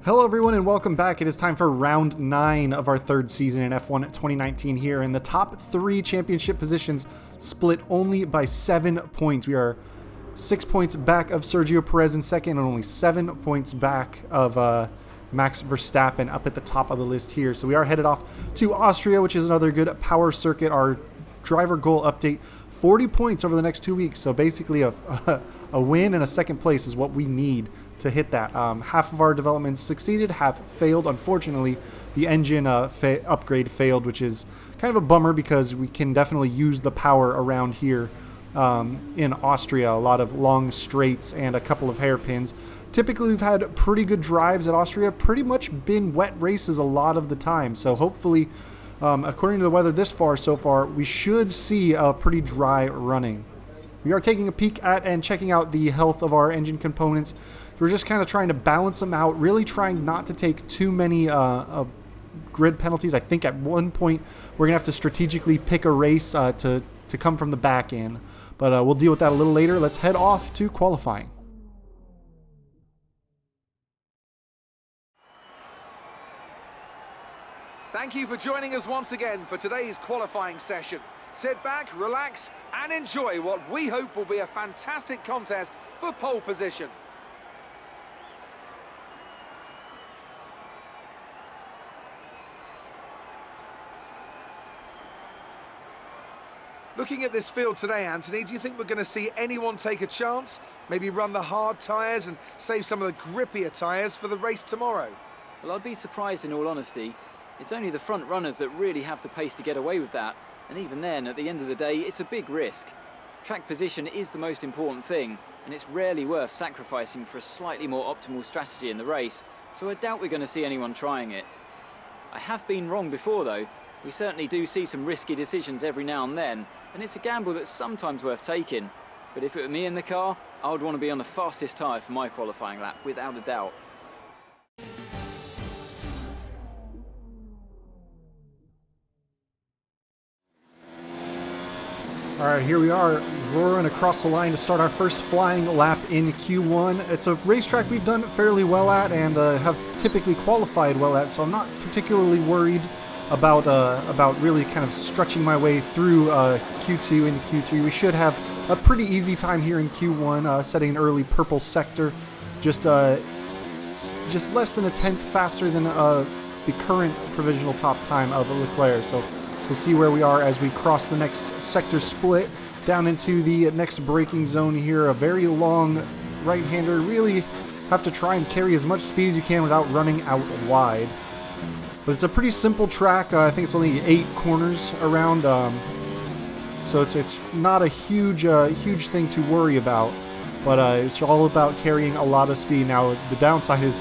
Hello everyone and welcome back. It is time for round 9 of our third season in F1 2019 here, and the top 3 championship positions split only by 7 points. We are 6 points back of Sergio Perez in second and only 7 points back of Max Verstappen up at the top of the list here. So we are headed off to Austria, which is another good power circuit. Our driver goal update, 40 points over the next 2 weeks. So basically a win and a second place is what we need to hit that. Half of our developments succeeded, half failed. Unfortunately, the engine upgrade failed, which is kind of a bummer because we can definitely use the power around here in Austria. A lot of long straights and a couple of hairpins. Typically, we've had pretty good drives at Austria, pretty much been wet races a lot of the time. So hopefully, according to the weather this far so far, we should see a pretty dry running. We are taking a peek at and checking out the health of our engine components. We're just kind of trying to balance them out, really trying not to take too many grid penalties. I think at one point we're going to have to strategically pick a race to come from the back end. But we'll deal with that a little later. Let's head off to qualifying. Thank you for joining us once again for today's qualifying session. Sit back, relax, and enjoy what we hope will be a fantastic contest for pole position. Looking at this field today, Anthony, do you think we're going to see anyone take a chance? Maybe run the hard tyres and save some of the grippier tyres for the race tomorrow? Well, I'd be surprised in all honesty. It's only the front runners that really have the pace to get away with that. And even then, at the end of the day, it's a big risk. Track position is the most important thing, and it's rarely worth sacrificing for a slightly more optimal strategy in the race, so I doubt we're going to see anyone trying it. I have been wrong before though. We certainly do see some risky decisions every now and then, and it's a gamble that's sometimes worth taking. But if it were me in the car, I would want to be on the fastest tyre for my qualifying lap, without a doubt. All right, here we are, roaring across the line to start our first flying lap in Q1. It's a racetrack we've done fairly well at and have typically qualified well at, so I'm not particularly worried about really kind of stretching my way through Q2 into Q3. We should have a pretty easy time here in Q1, setting an early purple sector, just less than a tenth faster than the current provisional top time of Leclerc. So we'll see where we are as we cross the next sector split down into the next braking zone here. A very long right-hander. Really have to try and carry as much speed as you can without running out wide. But it's a pretty simple track. I think it's only 8 corners around, so it's not a huge thing to worry about. But it's all about carrying a lot of speed. Now the downside is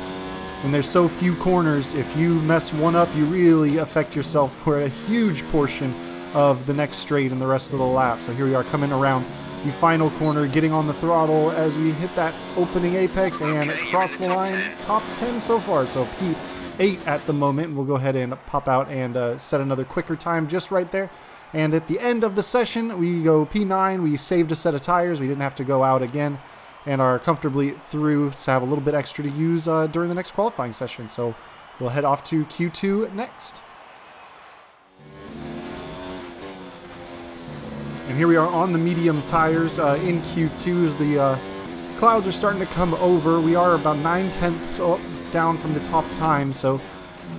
when there's so few corners, if you mess one up, you really affect yourself for a huge portion of the next straight and the rest of the lap. So here we are coming around the final corner, getting on the throttle as we hit that opening apex and cross the line. Top 10 so far, so P8 at the moment. We'll go ahead and pop out and set another quicker time just right there. And at the end of the session, we go P9. We saved a set of tires. We didn't have to go out again, and are comfortably through to have a little bit extra to use during the next qualifying session. So we'll head off to Q2 next. And here we are on the medium tires in Q2 as the clouds are starting to come over. We are about 9/10 down from the top time, so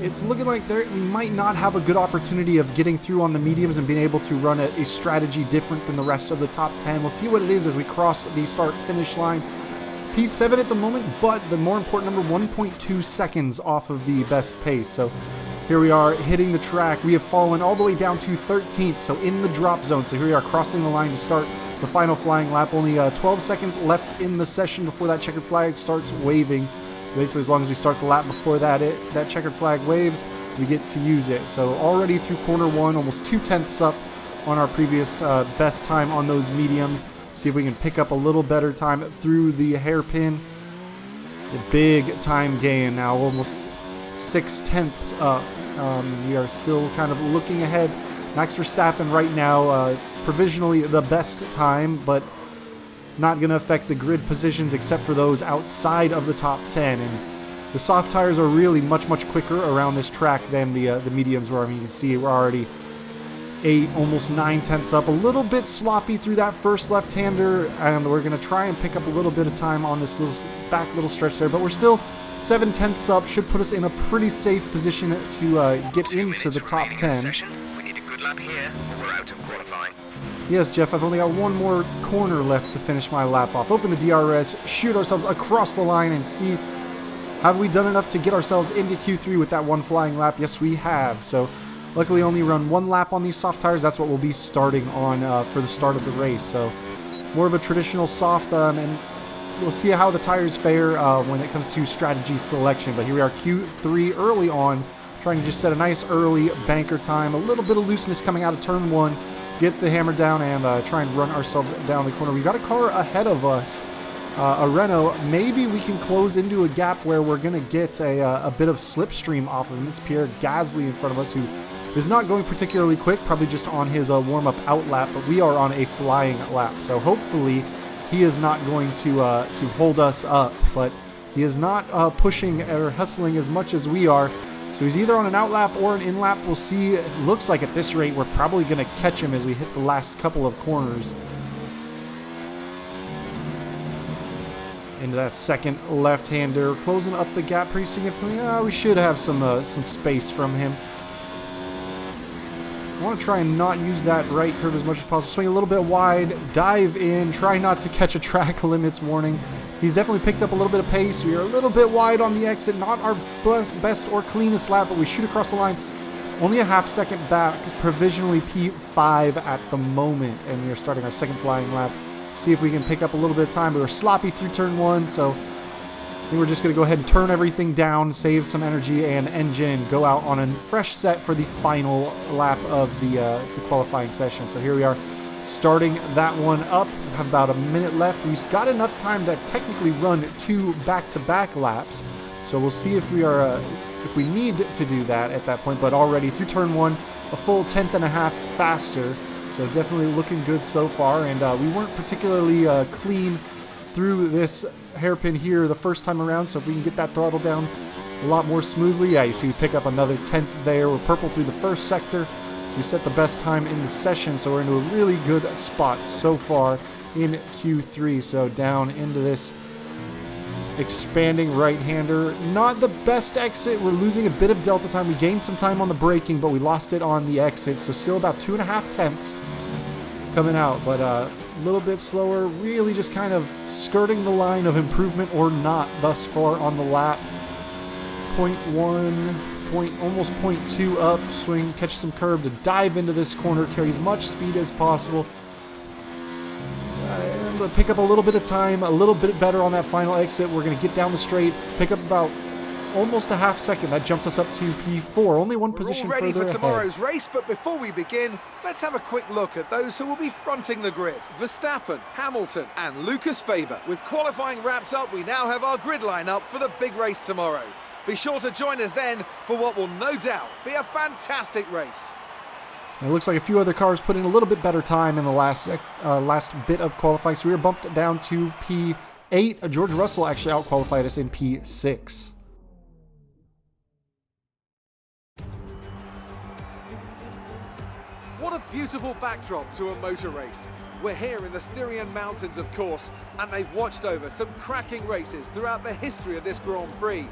it's looking like we might not have a good opportunity of getting through on the mediums and being able to run a strategy different than the rest of the top 10. We'll see what it is as we cross the start-finish line. P7 at the moment, but the more important number, 1.2 seconds off of the best pace. So here we are hitting the track. We have fallen all the way down to 13th, so in the drop zone. So here we are crossing the line to start the final flying lap. Only 12 seconds left in the session before that checkered flag starts waving. Basically, as long as we start the lap before that checkered flag waves, we get to use it. So already through corner 1, almost 2/10 up on our previous best time on those mediums. See if we can pick up a little better time through the hairpin. A big time gain now, almost 6/10 up. We are still kind of looking ahead. Max Verstappen right now, provisionally the best time, but not going to affect the grid positions except for those outside of the top 10. And The soft tires are really much quicker around this track than the mediums were. I mean, you can see we're already 8, almost 9/10 up. A little bit sloppy through that first left-hander, and we're going to try and pick up a little bit of time on this little stretch there, but we're still 7/10 up. Should put us in a pretty safe position to get into the top 10. We need a good lap here, or we're out of qualifying. Yes, Jeff, I've only got one more corner left to finish my lap off. Open the DRS, shoot ourselves across the line, and see, have we done enough to get ourselves into Q3 with that one flying lap? Yes, we have. So luckily only run one lap on these soft tires. That's what we'll be starting on for the start of the race. So more of a traditional soft, and we'll see how the tires fare when it comes to strategy selection. But here we are, Q3 early on, trying to just set a nice early banker time. A little bit of looseness coming out of turn 1. Get the hammer down and try and run ourselves down the corner. We've got a car ahead of us, a Renault. Maybe we can close into a gap where we're going to get a bit of slipstream off of him. It's Pierre Gasly in front of us, who is not going particularly quick, probably just on his warm-up out lap, but we are on a flying lap. So hopefully he is not going to hold us up, but he is not pushing or hustling as much as we are. So he's either on an out lap or an in lap. We'll see. It looks like at this rate we're probably going to catch him as we hit the last couple of corners. Into that second left-hander, closing up the gap pretty significantly. We should have some space from him. I want to try and not use that right curve as much as possible. Swing a little bit wide, dive in, try not to catch a track limits warning. He's definitely picked up a little bit of pace. We are a little bit wide on the exit. Not our best or cleanest lap, but we shoot across the line. Only a half second back, provisionally P5 at the moment. And we are starting our second flying lap. See if we can pick up a little bit of time. We were sloppy through turn 1, so I think we're just going to go ahead and turn everything down, save some energy and engine, and go out on a fresh set for the final lap of the qualifying session. So here we are, starting that one up. We have about a minute left. We've got enough time to technically run 2 back-to-back laps. So we'll see if we need to do that at that point. But already through turn 1, a full 10th faster. So definitely looking good so far. And we weren't particularly clean through this hairpin here the first time around. So if we can get that throttle down a lot more smoothly. Yeah, you see we pick up another 10th there. We're purple through the first sector. We set the best time in the session, so we're into a really good spot so far in Q3. So down into this expanding right-hander. Not the best exit. We're losing a bit of delta time. We gained some time on the braking, but we lost it on the exit. So still about 2.5 tenths coming out, but a little bit slower. Really just kind of skirting the line of improvement or not thus far on the lap. 0.1. Almost 0.2 up, swing, catch some curb to dive into this corner, carry as much speed as possible, and pick up a little bit of time, a little bit better on that final exit. We're going to get down the straight, pick up about almost a half second. That jumps us up to P4, only one position further ahead. We're all ready for tomorrow's race, but before we begin, let's have a quick look at those who will be fronting the grid. Verstappen, Hamilton and Lucas Faber. With qualifying wrapped up, we now have our grid lineup for the big race tomorrow. Be sure to join us then for what will no doubt be a fantastic race. It looks like a few other cars put in a little bit better time in the last bit of qualifying, so we were bumped down to P8. George Russell actually out-qualified us in P6. What a beautiful backdrop to a motor race. We're here in the Styrian Mountains, of course, and they've watched over some cracking races throughout the history of this Grand Prix.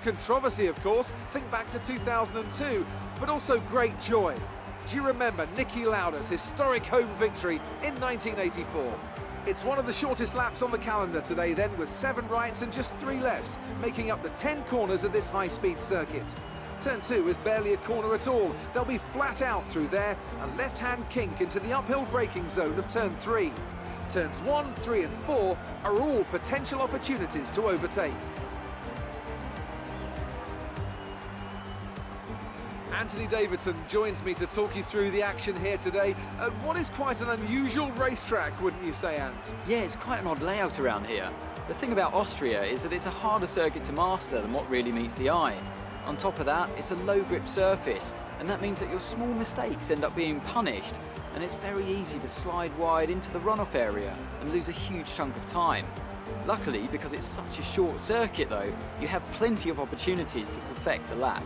Controversy, of course, think back to 2002, but also great joy. Do you remember Niki Lauda's historic home victory in 1984? It's one of the shortest laps on the calendar today then, with 7 rights and just 3 lefts, making up the 10 corners of this high-speed circuit. Turn 2 is barely a corner at all. They'll be flat out through there, a left-hand kink into the uphill braking zone of turn 3. Turns 1, 3 and 4 are all potential opportunities to overtake. Anthony Davidson joins me to talk you through the action here today at what is quite an unusual racetrack, wouldn't you say, Ant? Yeah, it's quite an odd layout around here. The thing about Austria is that it's a harder circuit to master than what really meets the eye. On top of that, it's a low grip surface, and that means that your small mistakes end up being punished, and it's very easy to slide wide into the runoff area and lose a huge chunk of time. Luckily, because it's such a short circuit though, you have plenty of opportunities to perfect the lap.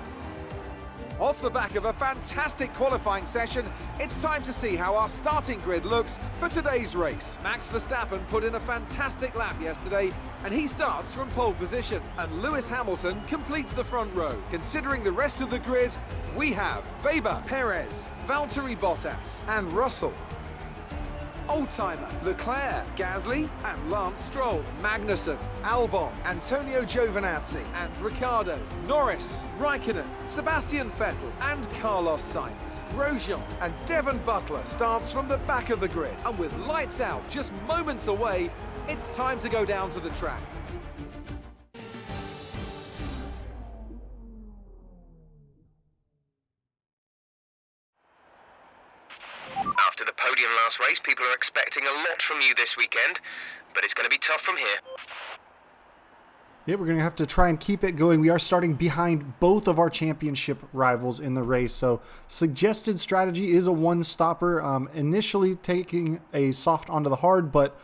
Off the back of a fantastic qualifying session, it's time to see how our starting grid looks for today's race. Max Verstappen put in a fantastic lap yesterday, and he starts from pole position. And Lewis Hamilton completes the front row. Considering the rest of the grid, we have Weber, Perez, Valtteri Bottas, and Russell. Oldtimer, Leclerc, Gasly, and Lance Stroll, Magnussen, Albon, Antonio Giovinazzi, and Ricciardo, Norris, Raikkonen, Sebastian Vettel, and Carlos Sainz. Grosjean and Devon Butler starts from the back of the grid, and with lights out just moments away, it's time to go down to the track. After the podium last race, people are expecting a lot from you this weekend, but it's going to be tough from here. Yeah, we're going to have to try and keep it going. We are starting behind both of our championship rivals in the race. So suggested strategy is a one-stopper. Initially taking a soft onto the hard, but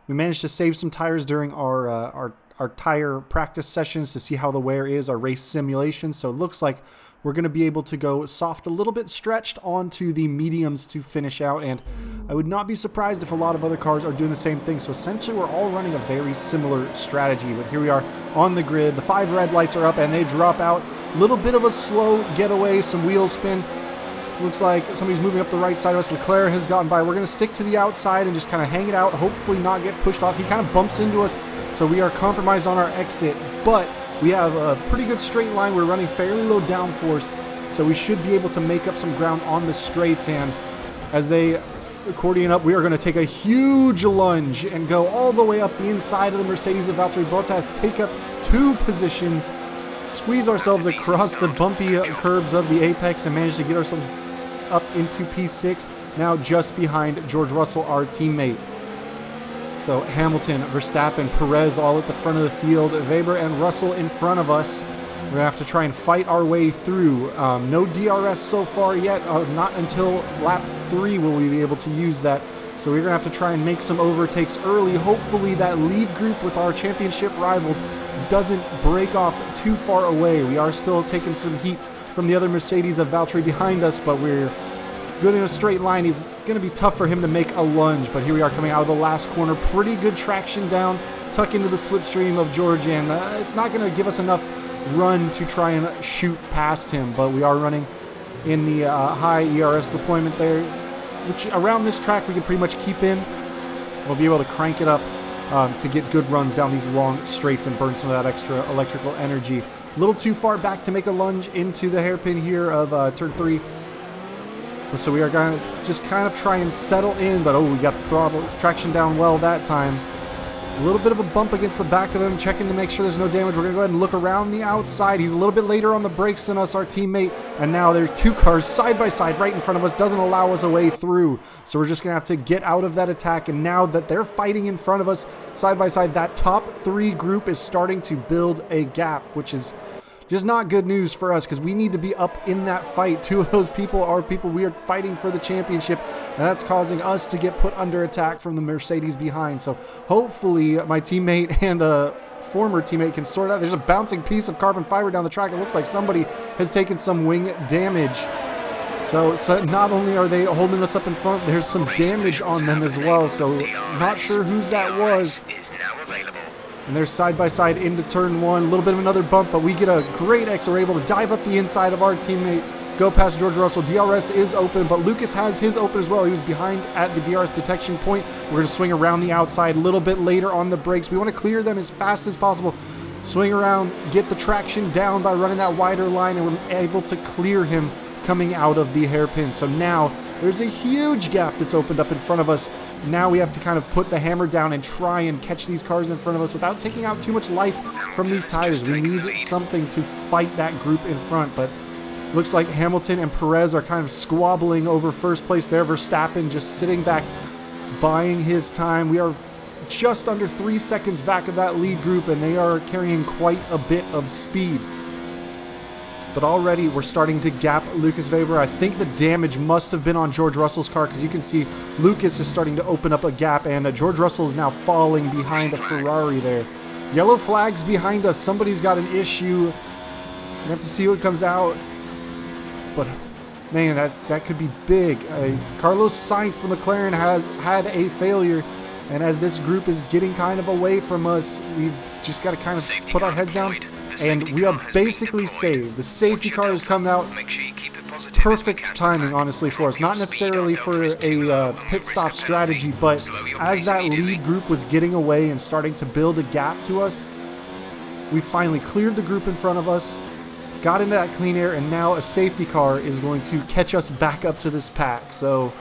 we managed to save some tires during our tire practice sessions to see how the wear is, our race simulation. So it looks like we're going to be able to go soft, a little bit stretched onto the mediums to finish out, and I would not be surprised if a lot of other cars are doing the same thing. So essentially we're all running a very similar strategy, but here we are on the grid. The 5 red lights are up and they drop out. A little bit of a slow getaway, some wheel spin. Looks like somebody's moving up the right side of us. Leclerc has gotten by. We're going to stick to the outside and just kind of hang it out, hopefully not get pushed off. He kind of bumps into us, so we are compromised on our exit, but we have a pretty good straight line. We're running fairly low downforce, so we should be able to make up some ground on the straights. And as they accordion up, we are going to take a huge lunge and go all the way up the inside of the Mercedes of Valtteri Bottas, take up 2 positions, squeeze ourselves across the bumpy curbs of the apex, and manage to get ourselves up into P6, now just behind George Russell, our teammate. So Hamilton, Verstappen, Perez all at the front of the field, Weber and Russell in front of us. We're going to have to try and fight our way through. No DRS so far yet. Not until lap 3 will we be able to use that. So we're going to have to try and make some overtakes early. Hopefully that lead group with our championship rivals doesn't break off too far away. We are still taking some heat from the other Mercedes of Valtteri behind us, but we're good in a straight line. It's going to be tough for him to make a lunge, but here we are coming out of the last corner. Pretty good traction down, tuck into the slipstream of George, and it's not going to give us enough run to try and shoot past him, but we are running in the high ERS deployment there, which around this track we can pretty much keep in. We'll be able to crank it up to get good runs down these long straights and burn some of that extra electrical energy. A little too far back to make a lunge into the hairpin here of turn 3. So we are going to just kind of try and settle in, but we got the throttle traction down well that time. A little bit of a bump against the back of him, checking to make sure there's no damage. We're going to go ahead and look around the outside. He's a little bit later on the brakes than us, our teammate, and now there are 2 cars side by side right in front of us. Doesn't allow us a way through, so we're just going to have to get out of that attack. And now that they're fighting in front of us side by side, that top 3 group is starting to build a gap, which is just not good news for us because we need to be up in that fight. 2 of those people are people we are fighting for the championship, and that's causing us to get put under attack from the Mercedes behind. So hopefully my teammate and a former teammate can sort out. There's a bouncing piece of carbon fiber down the track. It looks like somebody has taken some wing damage. So not only are they holding us up in front, there's some damage on them as well. So not sure whose that was. And they're side by side into turn 1. A little bit of another bump, but we get a great exit. We're able to dive up the inside of our teammate, go past George Russell. DRS is open, but Lucas has his open as well. He was behind at the DRS detection point. We're going to swing around the outside a little bit later on the brakes. We want to clear them as fast as possible. Swing around, get the traction down by running that wider line, and we're able to clear him coming out of the hairpin. So now there's a huge gap that's opened up in front of us. Now we have to kind of put the hammer down and try and catch these cars in front of us without taking out too much life from these tires. We need something to fight that group in front, but looks like Hamilton and Perez are kind of squabbling over first place there. Verstappen just sitting back, buying his time. We are just under 3 seconds back of that lead group, and they are carrying quite a bit of speed. but already we're starting to gap Lucas Weber. I think the damage must have been on George Russell's car, because you can see Lucas is starting to open up a gap, and George Russell is now falling behind a Ferrari there. Yellow flags behind us. Somebody's got an issue. We have to see what comes out. But man, that could be big. Carlos Sainz, the McLaren, had a failure. And as this group is getting kind of away from us, we've just got to kind of put our heads down. And we are basically saved. The safety car has come out. Perfect timing, honestly, for us. Not necessarily for a pit stop strategy, but as that lead group was getting away and starting to build a gap to us, we finally cleared the group in front of us, got into that clean air, and now a safety car is going to catch us back up to this pack. So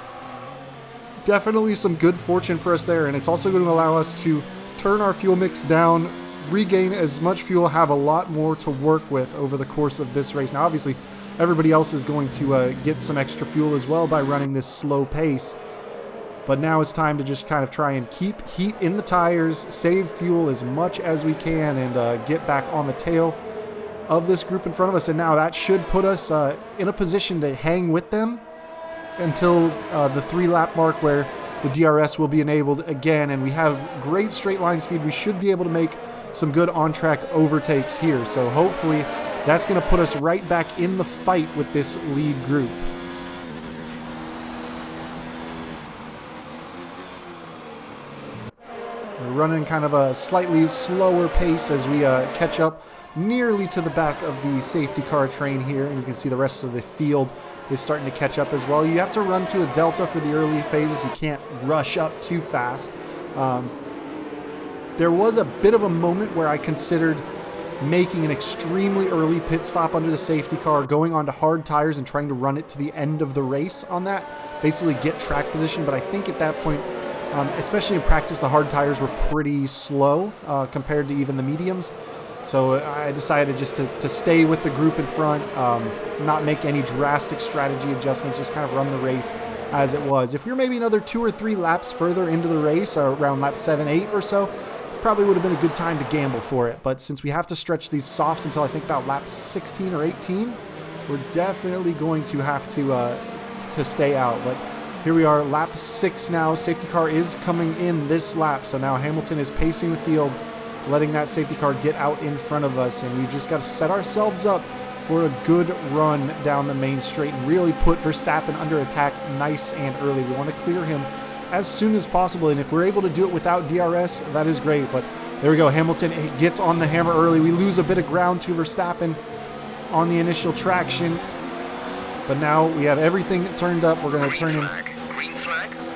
definitely some good fortune for us there, and it's also going to allow us to turn our fuel mix down, regain as much fuel, have a lot more to work with over the course of this race. Now obviously everybody else is going to get some extra fuel as well by running this slow pace, but now it's time to just kind of try and keep heat in the tires, save fuel as much as we can, and get back on the tail of this group in front of us. And now that should put us in a position to hang with them until the 3-lap mark, where the DRS will be enabled again, and we have great straight line speed. We should be able to make some good on-track overtakes here, so hopefully that's going to put us right back in the fight with this lead group. We're running kind of a slightly slower pace as we catch up nearly to the back of the safety car train here, and you can see the rest of the field is starting to catch up as well. You have to run to a delta for the early phases. You can't rush up too fast. There was a bit of a moment where I considered making an extremely early pit stop under the safety car, going onto hard tires and trying to run it to the end of the race on that, basically get track position. But I think at that point, especially in practice, the hard tires were pretty slow compared to even the mediums. So I decided just to stay with the group in front, not make any drastic strategy adjustments, just kind of run the race as it was. If we were maybe another 2 or 3 laps further into the race, around lap 7, 8 or so, probably would have been a good time to gamble for it. But since we have to stretch these softs until I think about lap 16 or 18, we're definitely going to have to stay out. But here we are, lap 6 now. Safety car is coming in this lap, so now Hamilton is pacing the field, letting that safety car get out in front of us, and we've just got to set ourselves up for a good run down the main straight and really put Verstappen under attack nice and early. We want to clear him as soon as possible, and if we're able to do it without DRS, that is great. But there we go, Hamilton gets on the hammer early. We lose a bit of ground to Verstappen on the initial traction, but now we have everything turned up. We're going to turn in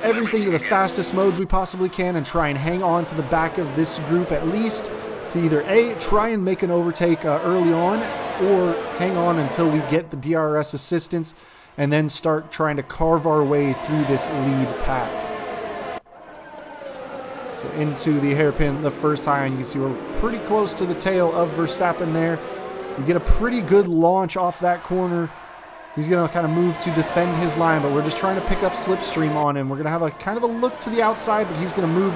everything to the fastest modes we possibly can and try and hang on to the back of this group, at least to either A, try and make an overtake early on, or hang on until we get the DRS assistance and then start trying to carve our way through this lead pack. So into the hairpin the first time, you can see we're pretty close to the tail of Verstappen there. We get a pretty good launch off that corner. He's going to kind of move to defend his line, but we're just trying to pick up slipstream on him. We're going to have a kind of a look to the outside, but he's going to move,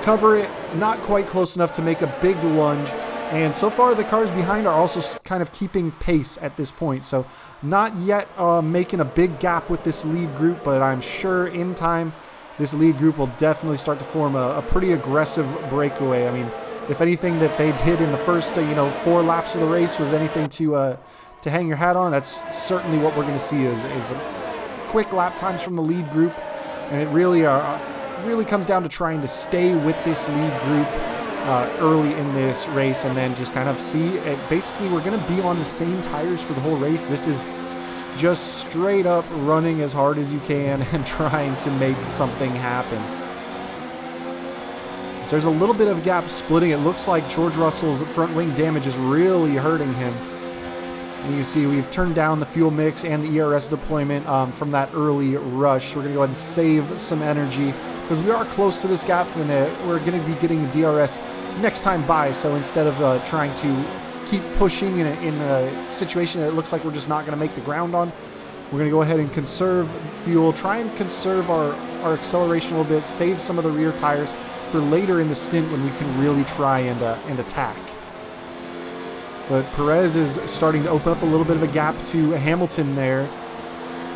cover it, not quite close enough to make a big lunge. And so far, the cars behind are also kind of keeping pace at this point. So not yet making a big gap with this lead group, but I'm sure in time, this lead group will definitely start to form a pretty aggressive breakaway. I mean, if anything that they did in the first 4 laps of the race was anything to hang your hat on, that's certainly what we're going to see is quick lap times from the lead group, and it really comes down to trying to stay with this lead group early in this race, and then just kind of see it. Basically, we're going to be on the same tires for the whole race. This is just straight up running as hard as you can and trying to make something happen. So there's a little bit of gap splitting. It looks like George Russell's front wing damage is really hurting him. And you can see we've turned down the fuel mix and the ERS deployment from that early rush. We're going to go ahead and save some energy because we are close to this gap, and we're going to be getting a DRS next time by. So instead of trying to keep pushing in a situation that looks like we're just not going to make the ground on, we're going to go ahead and conserve fuel, try and conserve our acceleration a little bit, save some of the rear tires for later in the stint when we can really try and attack. But Perez is starting to open up a little bit of a gap to Hamilton there.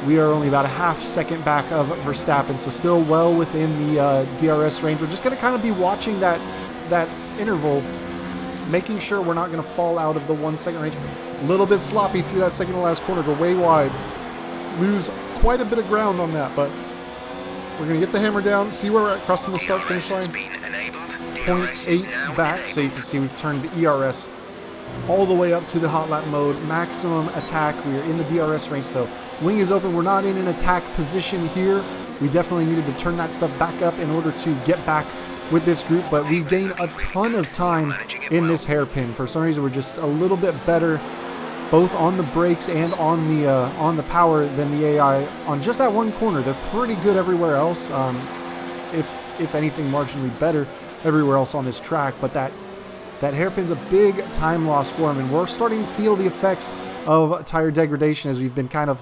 We are only about a half second back of Verstappen, so still well within the DRS range. We're just going to kind of be watching that interval, making sure we're not going to fall out of the 1 second range. A little bit sloppy through that second to last corner, go way wide. Lose quite a bit of ground on that, but we're going to get the hammer down, see where we're at crossing the start finish line. 0.8 back, so you can see we've turned the ERS all the way up to the hot lap mode, maximum attack. We are in the DRS range, so wing is open. We're not in an attack position here. We definitely needed to turn that stuff back up in order to get back with this group, but we gain a ton of time in this hairpin. For some reason, we're just a little bit better both on the brakes and on the power than the AI on just that one corner. They're pretty good everywhere else, if anything marginally better everywhere else on this track, but that hairpin's a big time loss for them, and we're starting to feel the effects of tire degradation as we've been kind of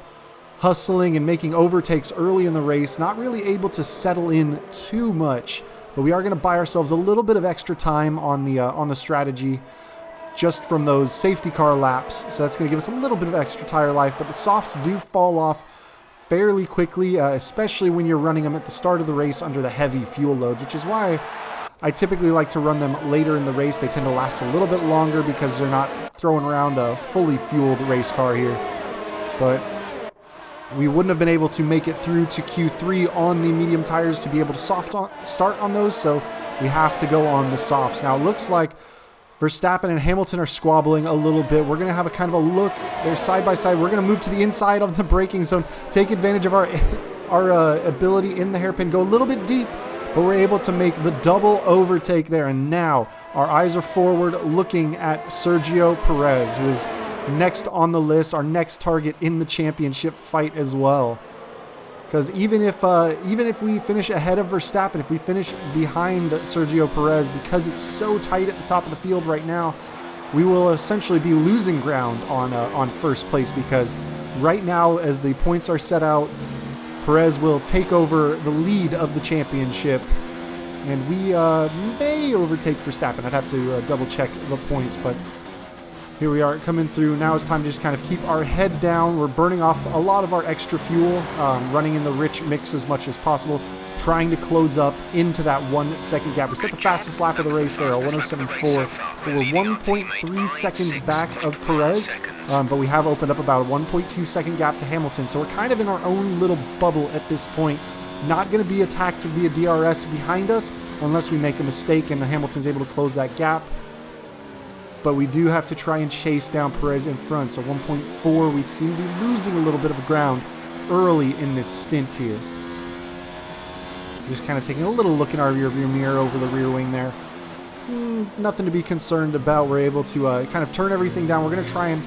hustling and making overtakes early in the race, not really able to settle in too much, but we are going to buy ourselves a little bit of extra time on the strategy just from those safety car laps, so that's going to give us a little bit of extra tire life, but the softs do fall off fairly quickly, especially when you're running them at the start of the race under the heavy fuel loads, which is why I typically like to run them later in the race. They tend to last a little bit longer because they're not throwing around a fully fueled race car here. But we wouldn't have been able to make it through to Q3 on the medium tires to be able to start on those, so we have to go on the softs. Now it looks like Verstappen and Hamilton are squabbling a little bit. We're going to have a kind of a look. They're side by side. We're going to move to the inside of the braking zone, take advantage of our ability in the hairpin, go a little bit deep, but we're able to make the double overtake there. And now our eyes are forward looking at Sergio Perez, who is next on the list, our next target in the championship fight as well. Because even if we finish ahead of Verstappen, if we finish behind Sergio Perez, because it's so tight at the top of the field right now, we will essentially be losing ground on first place, because right now, as the points are set out, Perez will take over the lead of the championship, and we may overtake Verstappen. I'd have to double check the points, but here we are coming through. Now it's time to just kind of keep our head down. We're burning off a lot of our extra fuel, running in the rich mix as much as possible, trying to close up into that 1 second gap. We set the fastest lap of the race there, a 107.4. But we're 1.3 seconds back of Perez, but we have opened up about a 1.2 second gap to Hamilton. So we're kind of in our own little bubble at this point. Not going to be attacked via DRS behind us unless we make a mistake and Hamilton's able to close that gap. But we do have to try and chase down Perez in front. So 1.4, we seem to be losing a little bit of ground early in this stint here. Just kind of taking a little look in our rear view mirror over the rear wing there. Nothing to be concerned about. We're able to kind of turn everything down. We're going to try and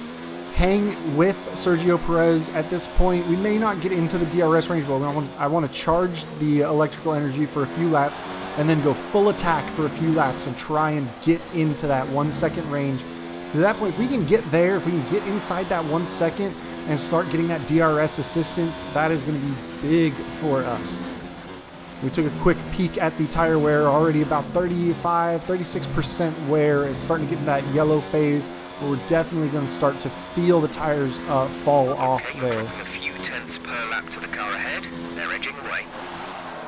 hang with Sergio Perez at this point. We may not get into the DRS range, but I want to charge the electrical energy for a few laps, and then go full attack for a few laps and try and get into that 1 second range. At that point, if we can get there, if we can get inside that 1 second and start getting that DRS assistance, that is going to be big for us. We took a quick peek at the tire wear, already about 36% wear. It's starting to get in that yellow phase, but we're definitely going to start to feel the tires fall off there. A few tenths per lap to the car ahead. They're edging away.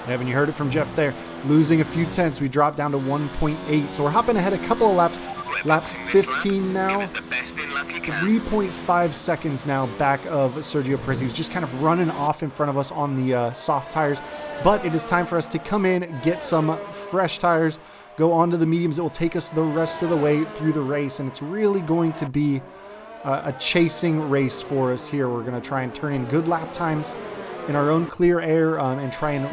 Evan, you heard it from Jeff there. Losing a few tenths, we dropped down to 1.8. So we're hopping ahead a couple of laps. Lap 15 now. 3.5 seconds now back of Sergio Perez. He's just kind of running off in front of us on the soft tires. But it is time for us to come in, get some fresh tires, go on to the mediums that will take us the rest of the way through the race. And it's really going to be a chasing race for us here. We're going to try and turn in good lap times in our own clear air and try and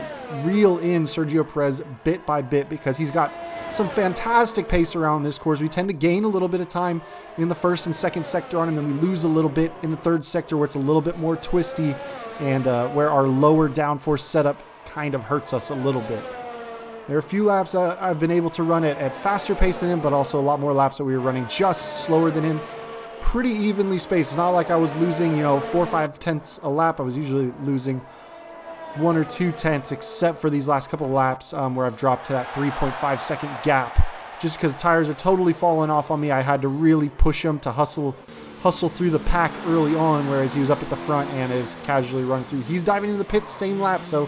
reel in Sergio Perez bit by bit, because he's got some fantastic pace around this course. We tend to gain a little bit of time in the first and second sector on him, then we lose a little bit in the third sector where it's a little bit more twisty and where our lower downforce setup kind of hurts us a little bit. There are a few laps I've been able to run it at faster pace than him, but also a lot more laps that we were running just slower than him. Pretty evenly spaced. It's not like I was losing, 4 or 5 tenths a lap. I was usually losing 1 or 2 tenths, except for these last couple of laps where I've dropped to that 3.5 second gap just because tires are totally falling off on me. I had to really push him to hustle through the pack early on, whereas he was up at the front and is casually running through. He's diving into the pits, same lap, so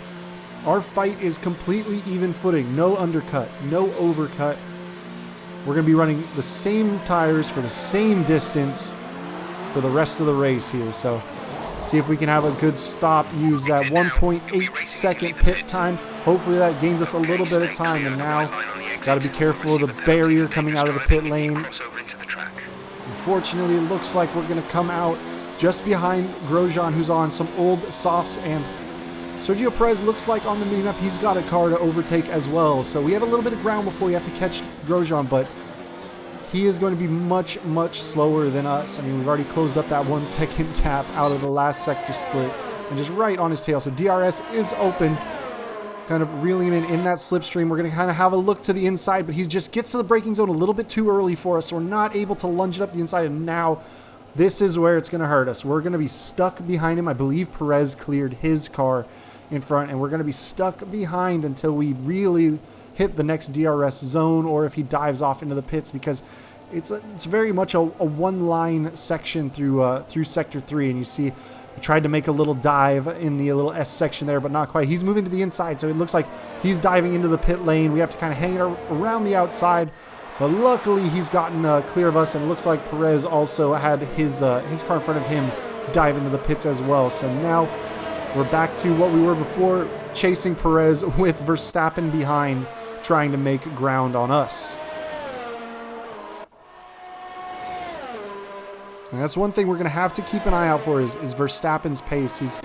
our fight is completely even footing. No undercut, no overcut. We're going to be running the same tires for the same distance for the rest of the race here. So see if we can have a good stop, use that 1.8 second pit time. Hopefully that gains us a little bit of time. And now got to be careful of the barrier coming out of the pit lane. Unfortunately, it looks like we're going to come out just behind Grosjean, who's on some old softs, and Sergio Perez looks like on the minimap he's got a car to overtake as well. So we have a little bit of ground before we have to catch Grosjean, but he is going to be much, much slower than us. I mean, we've already closed up that 1 second gap out of the last sector split and just right on his tail. So DRS is open, kind of reeling him in that slipstream. We're going to kind of have a look to the inside, but he just gets to the braking zone a little bit too early for us. So we're not able to lunge it up the inside, and now this is where it's going to hurt us. We're going to be stuck behind him. I believe Perez cleared his car in front, and we're going to be stuck behind until we really hit the next DRS zone, or if he dives off into the pits, because it's very much a one-line section through Sector 3, and you see we tried to make a little dive in the little S section there, but not quite. He's moving to the inside, so it looks like he's diving into the pit lane. We have to kind of hang it around the outside, but luckily he's gotten clear of us, and it looks like Perez also had his car in front of him dive into the pits as well. So now we're back to what we were before, chasing Perez with Verstappen behind, trying to make ground on us. And that's one thing we're going to have to keep an eye out for is Verstappen's pace. He's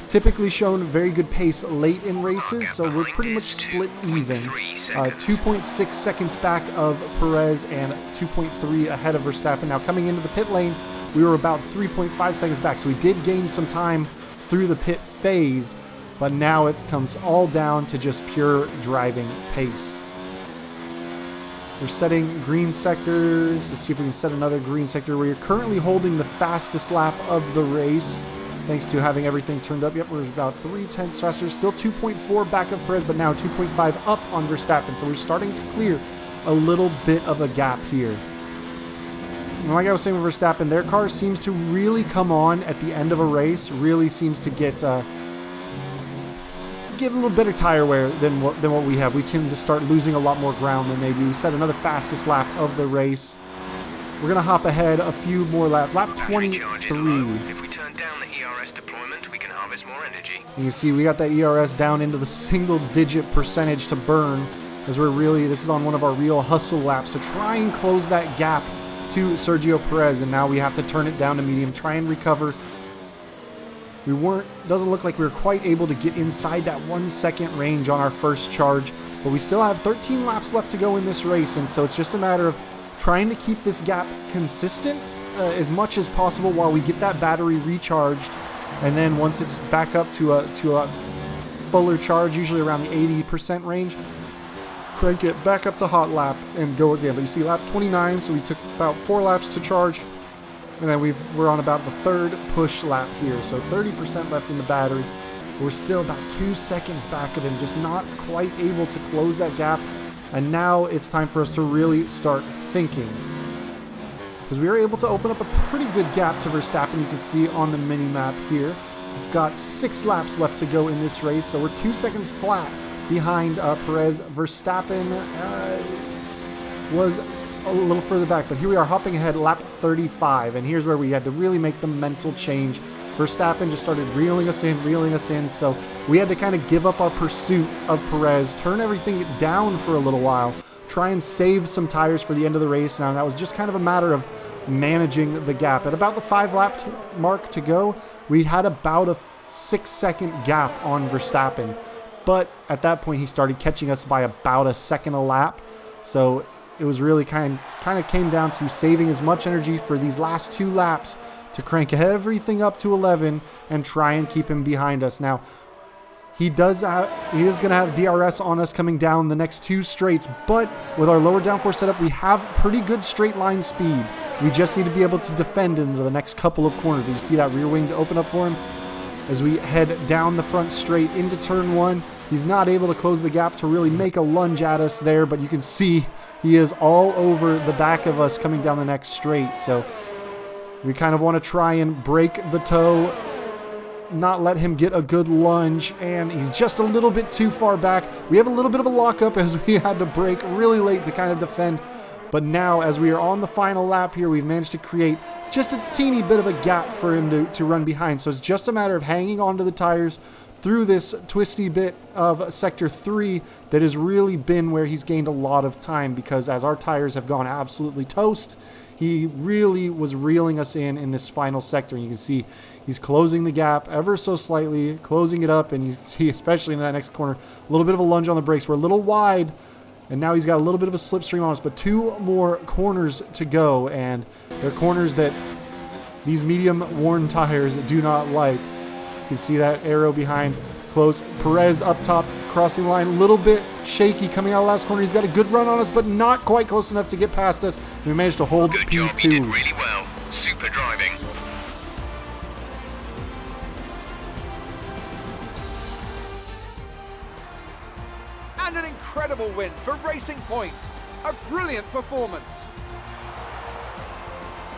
typically shown very good pace late in races, so we're pretty much split even. 2.6 seconds back of Perez and 2.3 ahead of Verstappen. Now coming into the pit lane, we were about 3.5 seconds back, so we did gain some time through the pit phase, but now it comes all down to just pure driving pace. So we're setting green sectors. Let's see if we can set another green sector. We're currently holding the fastest lap of the race, thanks to having everything turned up. Yep, we're about 0.3 faster. Still 2.4 back of Perez, but now 2.5 up on Verstappen. So we're starting to clear a little bit of a gap here. And like I was saying with Verstappen, their car seems to really come on at the end of a race. Really seems to get a little better tire wear than what we have. We tend to start losing a lot more ground than they do. We set another fastest lap of the race. We're going to hop ahead a few more laps. Lap 23. If we turn down the ERS deployment, we can harvest more energy. You can see we got that ERS down into the single-digit percentage to burn, as this is on one of our real hustle laps to try and close that gap to Sergio Perez, and now we have to turn it down to medium, try and recover. Doesn't look like we were quite able to get inside that 1 second range on our first charge, but we still have 13 laps left to go in this race, and so it's just a matter of trying to keep this gap consistent as much as possible while we get that battery recharged, and then once it's back up to a fuller charge, usually around the 80% range, crank it back up to hot lap and go again. But you see lap 29, so we took about 4 laps to charge. And then we're on about the third push lap here, so 30% left in the battery. We're still about 2 seconds back of him, just not quite able to close that gap. And now it's time for us to really start thinking, because we were able to open up a pretty good gap to Verstappen. You can see on the mini map here. We've got 6 laps left to go in this race, so we're 2 seconds flat behind Perez. Verstappen was a little further back, but here we are hopping ahead, lap 35, and here's where we had to really make the mental change. Verstappen just started reeling us in, so we had to kind of give up our pursuit of Perez, turn everything down for a little while, try and save some tires for the end of the race. Now that was just kind of a matter of managing the gap. At about the 5 lap mark to go, we had about a 6 second gap on Verstappen, but at that point he started catching us by about a second a lap, so it was really kind of came down to saving as much energy for these last 2 laps to crank everything up to 11 and try and keep him behind us. Now, he is going to have DRS on us coming down the next 2 straights, but with our lower downforce setup, we have pretty good straight line speed. We just need to be able to defend into the next couple of corners. Do you see that rear wing to open up for him? As we head down the front straight into turn 1, He's not able to close the gap to really make a lunge at us there, but you can see he is all over the back of us coming down the next straight. So we kind of want to try and break the toe, not let him get a good lunge, and he's just a little bit too far back. We have a little bit of a lockup as we had to break really late to kind of defend. But now, as we are on the final lap here, we've managed to create just a teeny bit of a gap for him to run behind. So it's just a matter of hanging onto the tires through this twisty bit of Sector 3 that has really been where he's gained a lot of time, because as our tires have gone absolutely toast, he really was reeling us in this final sector. And you can see he's closing the gap ever so slightly, closing it up, and you can see, especially in that next corner, a little bit of a lunge on the brakes. We're a little wide, and now he's got a little bit of a slipstream on us, but 2 more corners to go, and they're corners that these medium-worn tires do not like. You can see that arrow behind close. Perez up top, crossing the line, a little bit shaky coming out of the last corner. He's got a good run on us, but not quite close enough to get past us. We managed to hold Good P2. job, you did really well. Super driving. And an incredible win for Racing Point. A brilliant performance.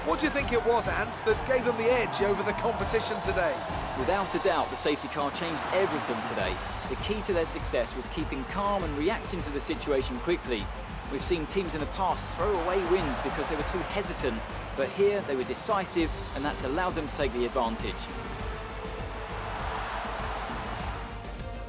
What do you think it was, Ant, that gave them the edge over the competition today? Without a doubt, the safety car changed everything today. The key to their success was keeping calm and reacting to the situation quickly. We've seen teams in the past throw away wins because they were too hesitant, but here they were decisive, and that's allowed them to take the advantage.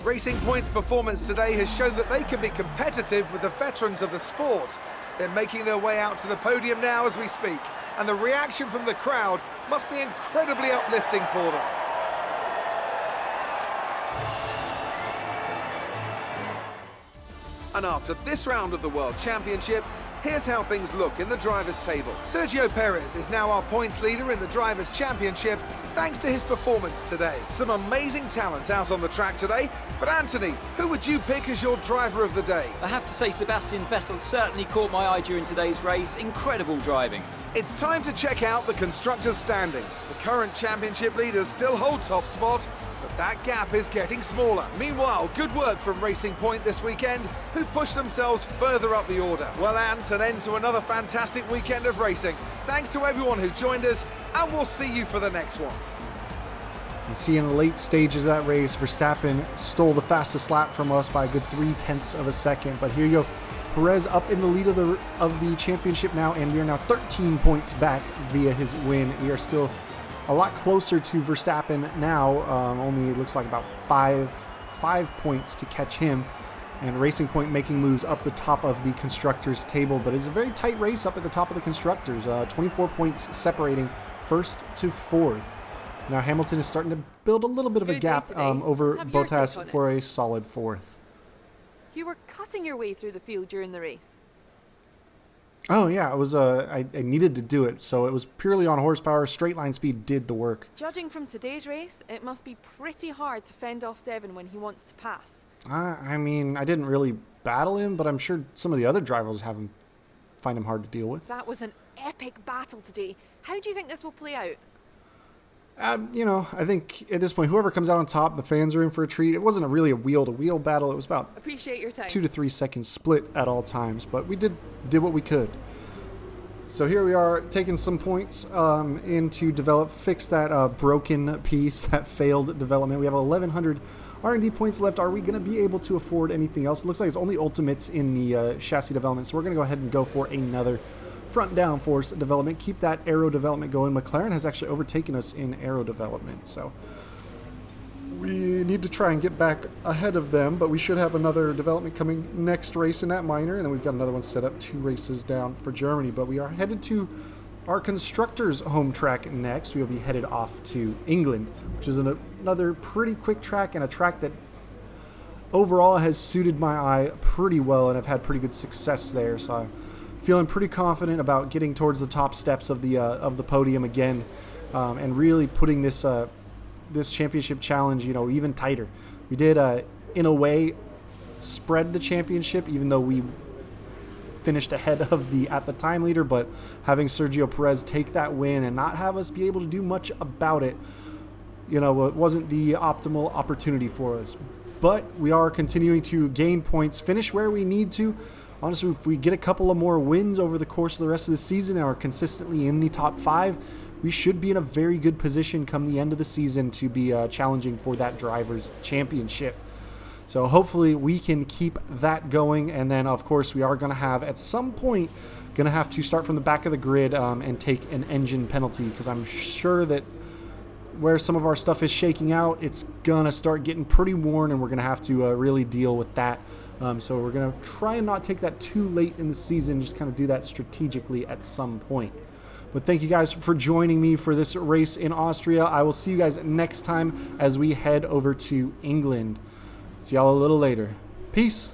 Racing Point's performance today has shown that they can be competitive with the veterans of the sport. They're making their way out to the podium now as we speak, and the reaction from the crowd must be incredibly uplifting for them. And after this round of the World Championship, here's how things look in the drivers' table. Sergio Perez is now our points leader in the Drivers' Championship thanks to his performance today. Some amazing talent out on the track today, but Anthony, who would you pick as your driver of the day? I have to say Sebastian Vettel certainly caught my eye during today's race. Incredible driving. It's time to check out the constructors' standings. The current championship leaders still hold top spot, but that gap is getting smaller. Meanwhile, good work from Racing Point this weekend, who pushed themselves further up the order. Well, Ant, an end to another fantastic weekend of racing. Thanks to everyone who joined us, and we'll see you for the next one. You see in the late stages of that race, Verstappen stole the fastest lap from us by a good 0.3 of a second. But here you go, Perez up in the lead of the championship now, and we are now 13 points back via his win. We are still a lot closer to Verstappen now, only it looks like about five points to catch him. And Racing Point making moves up the top of the Constructors table, but it's a very tight race up at the top of the Constructors. 24 points separating first to fourth. Now Hamilton is starting to build a little bit of a gap over Bottas for a solid fourth. You were cutting your way through the field during the race. Oh yeah, it was. I needed to do it, so it was purely on horsepower. Straight line speed did the work. Judging from today's race, it must be pretty hard to fend off Devon when he wants to pass. I mean, I didn't really battle him, but I'm sure some of the other drivers find him hard to deal with. That was an epic battle today. How do you think this will play out? I think at this point, whoever comes out on top, the fans are in for a treat. It wasn't really a wheel-to-wheel battle. It was about Appreciate your time. 2 to 3 seconds split at all times, but we did what we could. So here we are taking some points in to fix that broken piece, that failed development. We have 1,100 R&D points left. Are we going to be able to afford anything else? It looks like it's only ultimates in the chassis development, so we're going to go ahead and go for another front downforce development. Keep that aero development going. McLaren has actually overtaken us in aero development, so we need to try and get back ahead of them, but we should have another development coming next race in that minor, and then we've got another one set up 2 races down for Germany. But we are headed to our constructors' home track next. We will be headed off to England, which is another pretty quick track, and a track that overall has suited my eye pretty well, and I've had pretty good success there, so I'm feeling pretty confident about getting towards the top steps of the podium again, and really putting this championship challenge, even tighter. We did, in a way, spread the championship, even though we finished ahead of the at the time leader. But having Sergio Perez take that win and not have us be able to do much about it, it wasn't the optimal opportunity for us. but we are continuing to gain points, finish where we need to. Honestly, if we get a couple of more wins over the course of the rest of the season and are consistently in the top 5, we should be in a very good position come the end of the season to be challenging for that Drivers' Championship. So hopefully we can keep that going, and then of course we are going to have at some point to start from the back of the grid and take an engine penalty, because I'm sure that where some of our stuff is shaking out, it's gonna start getting pretty worn, and we're gonna have to really deal with that. So we're gonna try and not take that too late in the season, just kind of do that strategically at some point. But thank you guys for joining me for this race in Austria. I will see you guys next time as we head over to England. See y'all a little later. Peace.